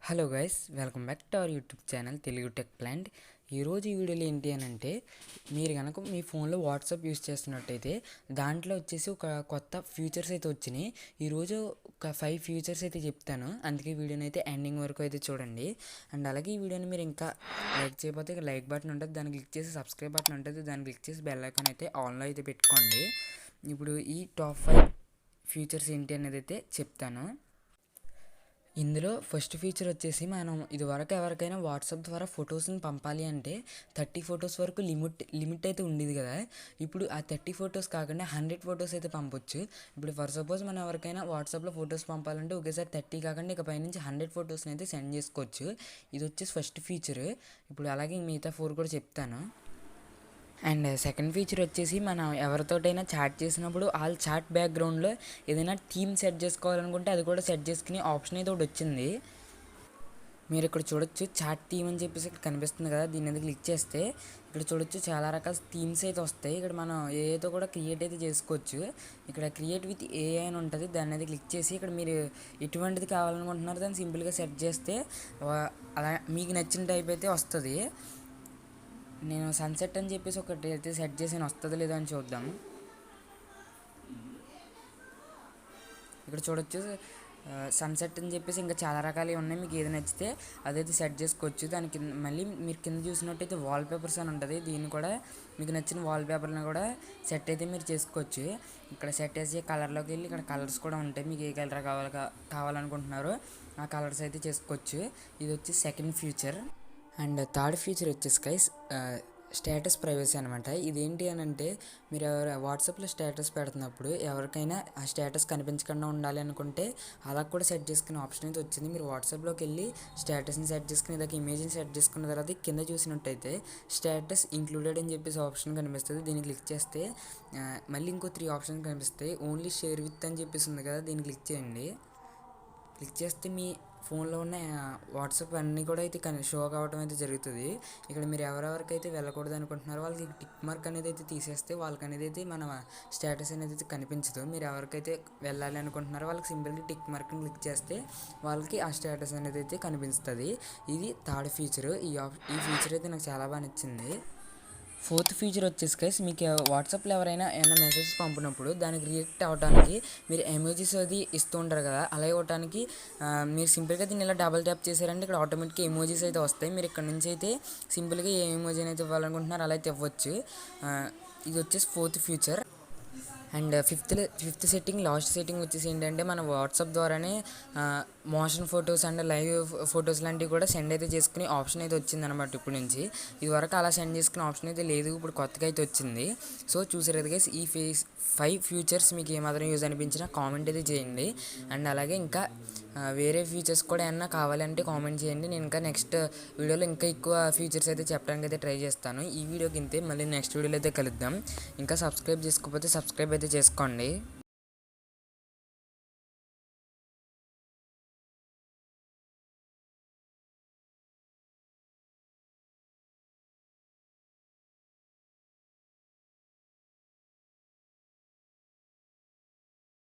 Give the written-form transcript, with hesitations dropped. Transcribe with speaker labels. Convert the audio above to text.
Speaker 1: Hello guys, welcome back to our YouTube channel Telugu tech plant. ఈరోజు ఈ వీడియోలో ఏంటి అని అంటే, మీరు కనుక మీ ఫోన్లో వాట్సాప్ యూస్ చేస్తున్నట్టయితే దాంట్లో వచ్చేసి ఒక కొత్త ఫీచర్స్ అయితే వచ్చినాయి. ఈరోజు ఒక 5 ఫీచర్స్ అయితే చెప్తాను, అందుకే వీడియోని అయితే ఎండింగ్ వరకు అయితే చూడండి. అండ్ అలాగే ఈ వీడియోని మీరు ఇంకా లైక్ చేయకపోతే ఇక లైక్ బటన్ ఉంటుంది, దాన్ని క్లిక్ చేసి సబ్స్క్రైబ్ బటన్ ఉంటుంది, దాన్ని క్లిక్ చేసి బెల్ ఐకాన్ అయితే ఆన్లో అయితే పెట్టుకోండి. ఇప్పుడు ఈ టాప్ 5 ఫీచర్స్ ఏంటి అనేది అయితే చెప్తాను. ఇందులో ఫస్ట్ ఫీచర్ వచ్చేసి, మనం ఇదివరకు ఎవరికైనా వాట్సాప్ ద్వారా ఫొటోస్ని పంపాలి అంటే 30 ఫొటోస్ వరకు లిమిట్ అయితే ఉండేది కదా. ఇప్పుడు ఆ 30 ఫొటోస్ కాకుండా 100 ఫొటోస్ అయితే పంపొచ్చు. ఇప్పుడు ఫర్ సపోజ్ మనం ఎవరికైనా వాట్సాప్లో ఫొటోస్ పంపాలంటే ఒకేసారి 30 కాకుండా ఇక పైనుంచి 100 ఫొటోస్ని అయితే సెండ్ చేసుకోవచ్చు. ఇది వచ్చేసి ఫస్ట్ ఫీచర్. ఇప్పుడు అలాగే మిగతా 4 కూడా చెప్తాను. అండ్ సెకండ్ ఫీచర్ వచ్చేసి, మనం ఎవరితోటైనా చాట్ చేసినప్పుడు వాళ్ళ చాట్ బ్యాక్గ్రౌండ్లో ఏదైనా థీమ్ సెట్ చేసుకోవాలనుకుంటే అది కూడా సెట్ చేసుకునే ఆప్షన్ అయితే ఒకటి వచ్చింది. మీరు ఇక్కడ చూడొచ్చు, చాట్ థీమ్ అని చెప్పేసి ఇక్కడ కనిపిస్తుంది కదా, దీని మీద క్లిక్ చేస్తే ఇక్కడ చూడొచ్చు చాలా రకాల థీమ్స్ అయితే వస్తాయి. ఇక్కడ మనం ఏఐతో కూడా క్రియేట్ అయితే చేసుకోవచ్చు. ఇక్కడ క్రియేట్ విత్ ఏఐ అని ఉంటుంది, దాన్ని అయితే క్లిక్ చేసి ఇక్కడ మీరు ఎటువంటిది కావాలనుకుంటున్నారో దాన్ని సింపుల్గా సెట్ చేస్తే అలా మీకు నచ్చిన టైప్ అయితే వస్తుంది. నేను సన్సెట్ అని చెప్పేసి ఒకటి అయితే సెట్ చేసి వస్తుందో లేదో అని చూద్దాం. ఇక్కడ చూడొచ్చు సన్సెట్ అని చెప్పేసి ఇంకా చాలా రకాలు ఉన్నాయి. మీకు ఏది నచ్చితే అదైతే సెట్ చేసుకోవచ్చు. దాని కింద మళ్ళీ మీరు కింద చూసినట్టయితే వాల్పేపర్స్ అని ఉంటుంది, దీన్ని కూడా మీకు నచ్చిన వాల్పేపర్ని కూడా సెట్ అయితే మీరు చేసుకోవచ్చు. ఇక్కడ సెట్ చేసి కలర్లోకి వెళ్ళి ఇక్కడ కలర్స్ కూడా ఉంటాయి, మీకు ఏ కలర్ కావాలనుకుంటున్నారో ఆ కలర్స్ అయితే చేసుకోవచ్చు. ఇది వచ్చి second feature. And third feature వచ్చేసి గైస్, స్టేటస్ ప్రైవసీ అనమాట. ఇదేంటి అని అంటే, మీరు వాట్సాప్లో స్టేటస్ పెడుతున్నప్పుడు ఎవరికైనా ఆ స్టేటస్ కనిపించకుండా ఉండాలి అనుకుంటే అలా కూడా సెట్ చేసుకునే ఆప్షన్ అయితే వచ్చింది. మీరు వాట్సాప్లోకి వెళ్ళి స్టేటస్ని సెట్ చేసుకుని ఇదాక ఇమేజ్ని సెట్ చేసుకున్న తర్వాత కింద చూసినట్టయితే స్టేటస్ ఇంక్లూడెడ్ అని చెప్పేసి ఆప్షన్ కనిపిస్తుంది. దీన్ని క్లిక్ చేస్తే మళ్ళీ ఇంకో 3 ఆప్షన్స్ కనిపిస్తాయి. ఓన్లీ షేర్ విత్ అని చెప్పేసి ఉంది కదా, దీన్ని క్లిక్ చేయండి. క్లిక్ చేస్తే మీ ఫోన్లో ఉన్న వాట్సాప్ అన్నీ కూడా అయితే షో కావడం అయితే జరుగుతుంది. ఇక్కడ మీరు ఎవరెవరికైతే వెళ్ళకూడదు అనుకుంటున్నారో వాళ్ళకి టిక్ మార్క్ అనేది అయితే తీసేస్తే వాళ్ళకి అనేది అయితే మన స్టేటస్ అనేది అయితే కనిపించదు. మీరు ఎవరికైతే వెళ్ళాలి అనుకుంటున్నారో వాళ్ళకి సింపుల్గా టిక్ మార్క్ని క్లిక్ చేస్తే వాళ్ళకి ఆ స్టేటస్ అనేది అయితే కనిపిస్తుంది. ఇది థర్డ్ ఫీచరు. ఈ ఫీచర్ అయితే నాకు చాలా బాగా నచ్చింది. ఫోర్త్ ఫీచర్ వచ్చేసి గైస్, మీకు వాట్సాప్లో ఎవరైనా ఏమైనా మెసేజ్ పంపినప్పుడు దానికి రియాక్ట్ అవ్వడానికి మీరు ఎమోజీస్ అది ఇస్తూ ఉంటారు కదా, అలా ఇవ్వడానికి మీరు సింపుల్గా దీన్ని ఇలా డబల్ ట్యాప్ చేశారంటే ఇక్కడ ఆటోమేటిక్గా ఎమోజీస్ అయితే వస్తాయి. మీరు ఇక్కడ నుంచి అయితే సింపుల్గా ఏ ఎమోజీని అయితే ఇవ్వాలనుకుంటున్నారో అలా అయితే ఇవ్వచ్చు. ఇది వచ్చేసి fourth feature. And fifth setting, last setting వచ్చేసి ఏంటంటే, మన వాట్సాప్ ద్వారానే motion photos and live photos లాంటివి కూడా సెండ్ అయితే చేసుకునే ఆప్షన్ అయితే వచ్చిందనమాట ఇప్పుడు నుంచి. ఇదివరకు అలా సెండ్ చేసుకునే ఆప్షన్ అయితే లేదు, ఇప్పుడు కొత్తగా అయితే వచ్చింది. సో చూసారు కదా గైస్, ఈ 5 ఫీచర్స్ మీకు ఏమాత్రం యూజ్ అనిపించినా కామెంట్ అయితే చేయండి. అండ్ అలాగే ఇంకా వేరే ఫీచర్స్ కూడా ఏమన్నా కావాలంటే కామెంట్ చేయండి. నేను ఇంకా నెక్స్ట్ వీడియోలో ఇంకా ఎక్కువ ఫీచర్స్ అయితే చెప్పడానికి అయితే ట్రై చేస్తాను. ఈ వీడియోకి ఇంతే, మళ్ళీ నెక్స్ట్ వీడియోలో అయితే కలుద్దాం. ఇంకా సబ్స్క్రైబ్ చేసుకోకపోతే సబ్స్క్రైబ్ అయితే చేసుకోండి.